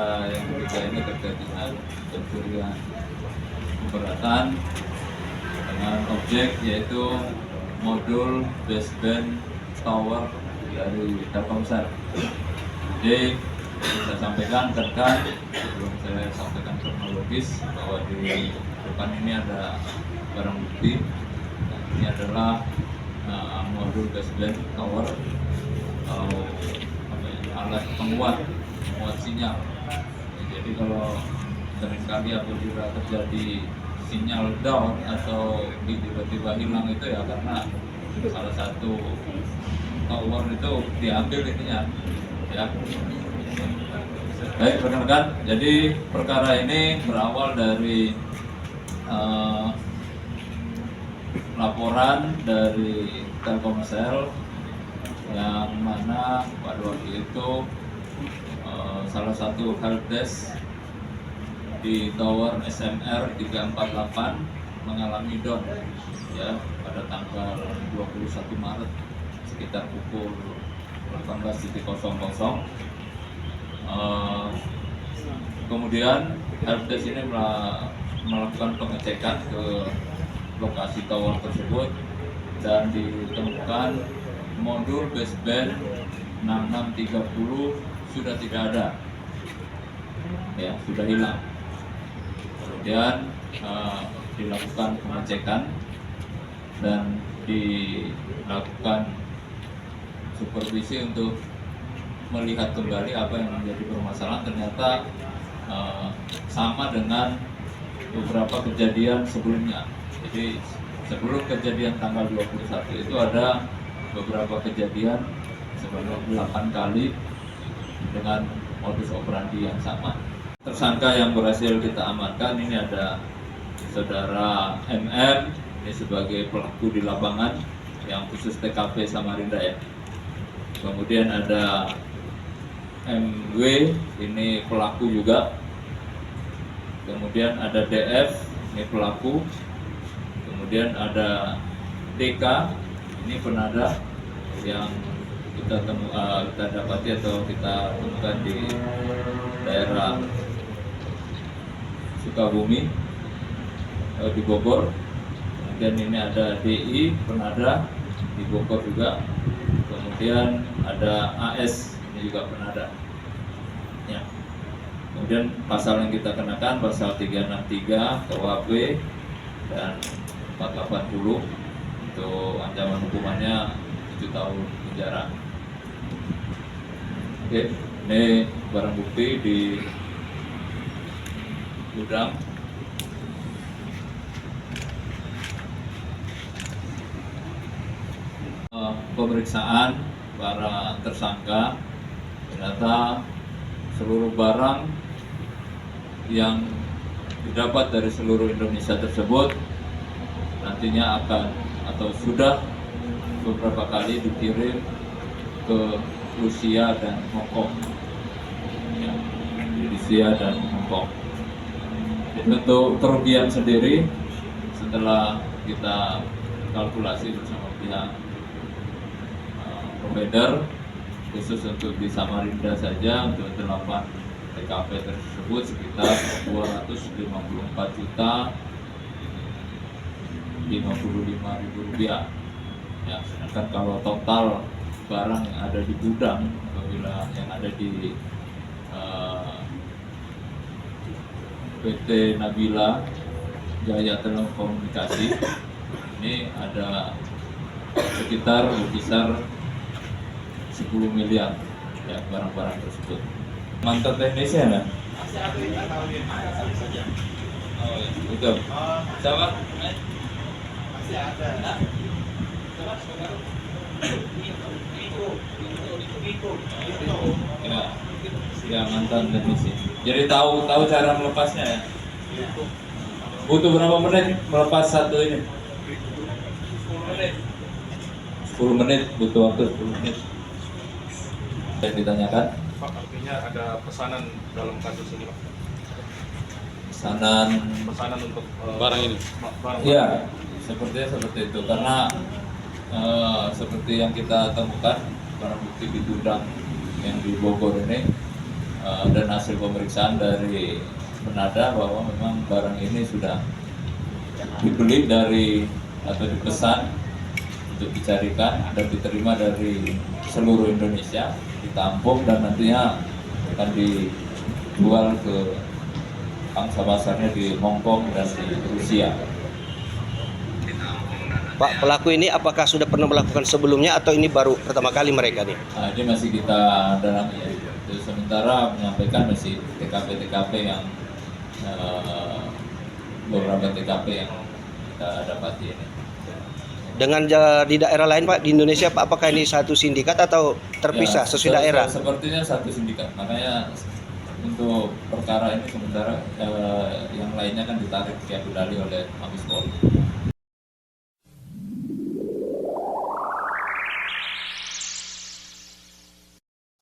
perkara yang ketiga ini terkait dengan pencurian keberatan dengan objek yaitu modul baseband tower dari Telkomsel. Jadi saya sampaikan rekan, sebelum saya sampaikan kronologis bahwa di depan ini ada barang bukti. Ini adalah modul baseband tower atau alat penguat sinyal. Jadi kalau seringkali apabila terjadi sinyal down atau tiba-tiba hilang itu ya karena salah satu tower itu diambil ininya ya. Baik rekan-rekan, jadi perkara ini berawal dari laporan dari Telkomsel yang mana pada waktu itu salah satu helpdesk di tower SMR 348 mengalami down ya pada tanggal 21 Maret sekitar pukul 18.00. Kemudian helpdesk ini melakukan pengecekan ke lokasi tower tersebut dan ditemukan modul baseband 6630 sudah tidak ada, ya sudah hilang. Kemudian dilakukan pengecekan dan dilakukan supervisi untuk melihat kembali apa yang menjadi permasalahan. Ternyata sama dengan beberapa kejadian sebelumnya. Jadi sebelum kejadian tanggal 21 itu ada beberapa kejadian sebanyak 8 kali dengan modus operandi yang sama. Tersangka yang berhasil kita amankan ini ada saudara MM, ini sebagai pelaku di lapangan yang khusus TKP Samarinda ya. Kemudian ada MW, ini pelaku juga. Kemudian ada DF, ini pelaku. Kemudian ada DK, ini penada yang kita dapati atau kita temukan di daerah Sukabumi, di Bogor. Kemudian ini ada DI, penada di Bogor juga. Kemudian ada AS, ini juga penada. Ya. Kemudian pasal yang kita kenakan pasal 363 KUHP dan 480 untuk ancaman hukumannya 7 tahun penjara. Oke, ini barang bukti di gudang. Pemeriksaan para tersangka, ternyata seluruh barang yang didapat dari seluruh Indonesia tersebut nantinya akan atau sudah beberapa kali dikirim ke Rusia dan Hongkong, ya, Rusia dan Hongkong. Untuk kerugian sendiri setelah kita kalkulasi bersama pihak provider khusus untuk di Samarinda saja untuk 8 TKP tersebut sekitar 254.055.000 rupiah. Ya, sedangkan kalau total barang yang ada di gudang apabila yang ada di PT Nabila Jaya Telekomunikasi ini ada sekitar berkisar 10 miliar ya barang-barang tersebut. Mantan teknisnya ya? Oh ya, betul. Siapa? Masih ada. Ya mantan teknisi. Jadi tahu cara melepasnya ya. Butuh berapa menit melepas satu ini? 10 menit, butuh waktu 10 menit. Yang ditanyakan? Pak, artinya ada pesanan dalam kasus ini, Pak? Pesanan untuk barang ini? Iya, seperti itu. Karena seperti yang kita temukan barang bukti di gudang yang di Bogor ini dan hasil pemeriksaan dari penada bahwa memang barang ini sudah dibeli dari atau dipesan untuk dicarikan dan diterima dari seluruh Indonesia, ditampung dan nantinya akan dijual ke pangsa pasarnya di Hong Kong dan di Rusia. Pak, pelaku ini apakah sudah pernah melakukan sebelumnya atau ini baru pertama kali mereka nih? Nah, ini masih kita dalami ya. Jadi, sementara menyampaikan masih TKP yang beberapa TKP yang kita dapati ini. Dengan di daerah lain Pak, di Indonesia Pak, apakah ini satu sindikat atau terpisah Ya, sesuai daerah? Sepertinya satu sindikat. Makanya untuk perkara ini sementara yang lainnya kan ditarik ke Abu Dhabi oleh Mabes Polri.